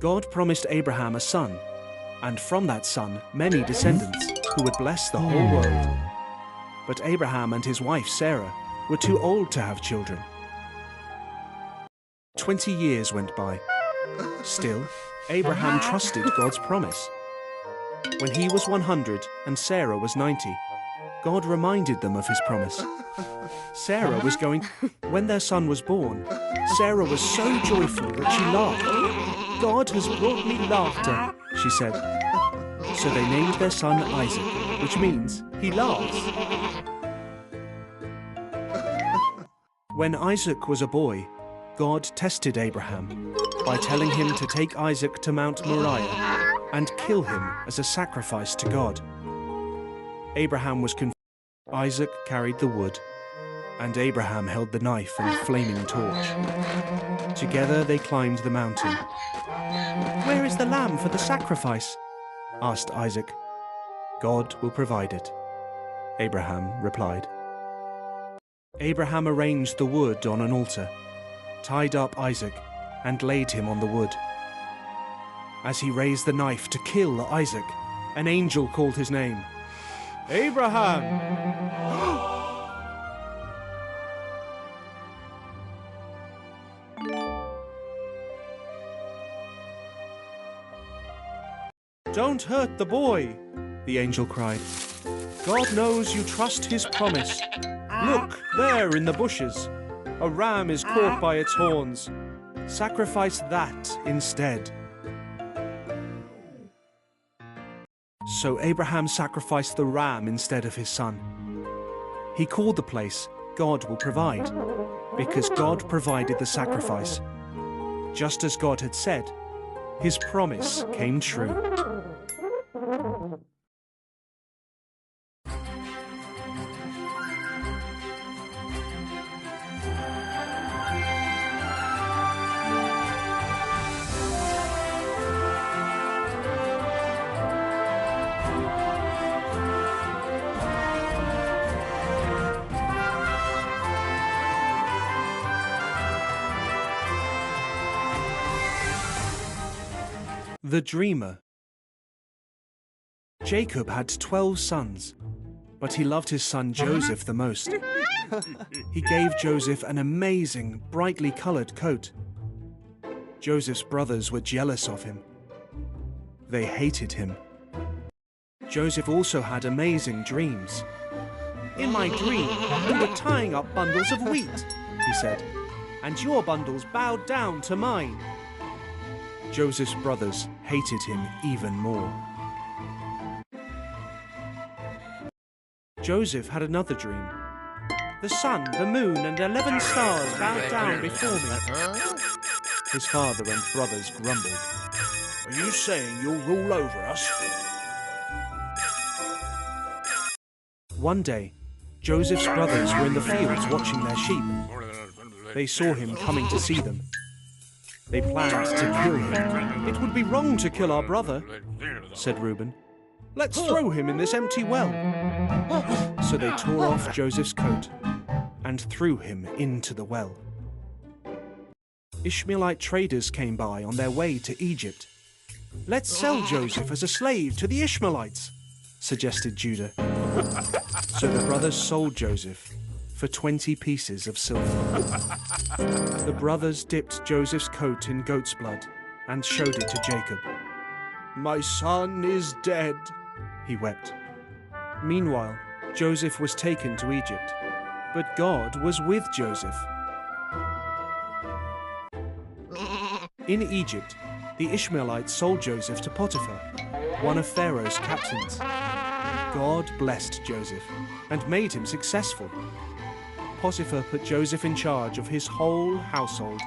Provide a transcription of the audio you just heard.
God promised Abraham a son, and from that son many descendants who would bless the whole world. But Abraham and his wife Sarah were too old to have children. 20 years went by. Still, Abraham trusted God's promise. When he was 100 and Sarah was 90, God reminded them of his promise. Sarah was going... When their son was born, Sarah was so joyful that she laughed. "God has brought me laughter," she said. So they named their son Isaac, which means he laughs. When Isaac was a boy, God tested Abraham by telling him to take Isaac to Mount Moriah and kill him as a sacrifice to God. Abraham was confused. Isaac carried the wood, and Abraham held the knife and flaming torch. Together they climbed the mountain. "Where is the lamb for the sacrifice?" asked Isaac. "God will provide it," Abraham replied. Abraham arranged the wood on an altar, tied up Isaac, and laid him on the wood. As he raised the knife to kill Isaac, an angel called his name. "Abraham!" "Don't hurt the boy," the angel cried. "God knows you trust his promise. Look, there in the bushes. A ram is caught by its horns. Sacrifice that instead." So Abraham sacrificed the ram instead of his son. He called the place "God will provide," because God provided the sacrifice. Just as God had said, his promise came true. The Dreamer. Jacob had 12 sons, but he loved his son Joseph the most. He gave Joseph an amazing, brightly colored coat. Joseph's brothers were jealous of him. They hated him. Joseph also had amazing dreams. "In my dream, we were tying up bundles of wheat," he said, "and your bundles bowed down to mine." Joseph's brothers hated him even more. Joseph had another dream. "The sun, the moon, and 11 stars bowed down before me." His father and brothers grumbled. "Are you saying you'll rule over us?" One day, Joseph's brothers were in the fields watching their sheep. They saw him coming to see them. They planned to kill him. "It would be wrong to kill our brother," said Reuben. "Let's throw him in this empty well." So they tore off Joseph's coat and threw him into the well. Ishmaelite traders came by on their way to Egypt. "Let's sell Joseph as a slave to the Ishmaelites," suggested Judah. So the brothers sold Joseph for 20 pieces of silver. The brothers dipped Joseph's coat in goat's blood and showed it to Jacob. "My son is dead," he wept. Meanwhile, Joseph was taken to Egypt, but God was with Joseph. In Egypt, the Ishmaelites sold Joseph to Potiphar, one of Pharaoh's captains. God blessed Joseph and made him successful. Potiphar put Joseph in charge of his whole household.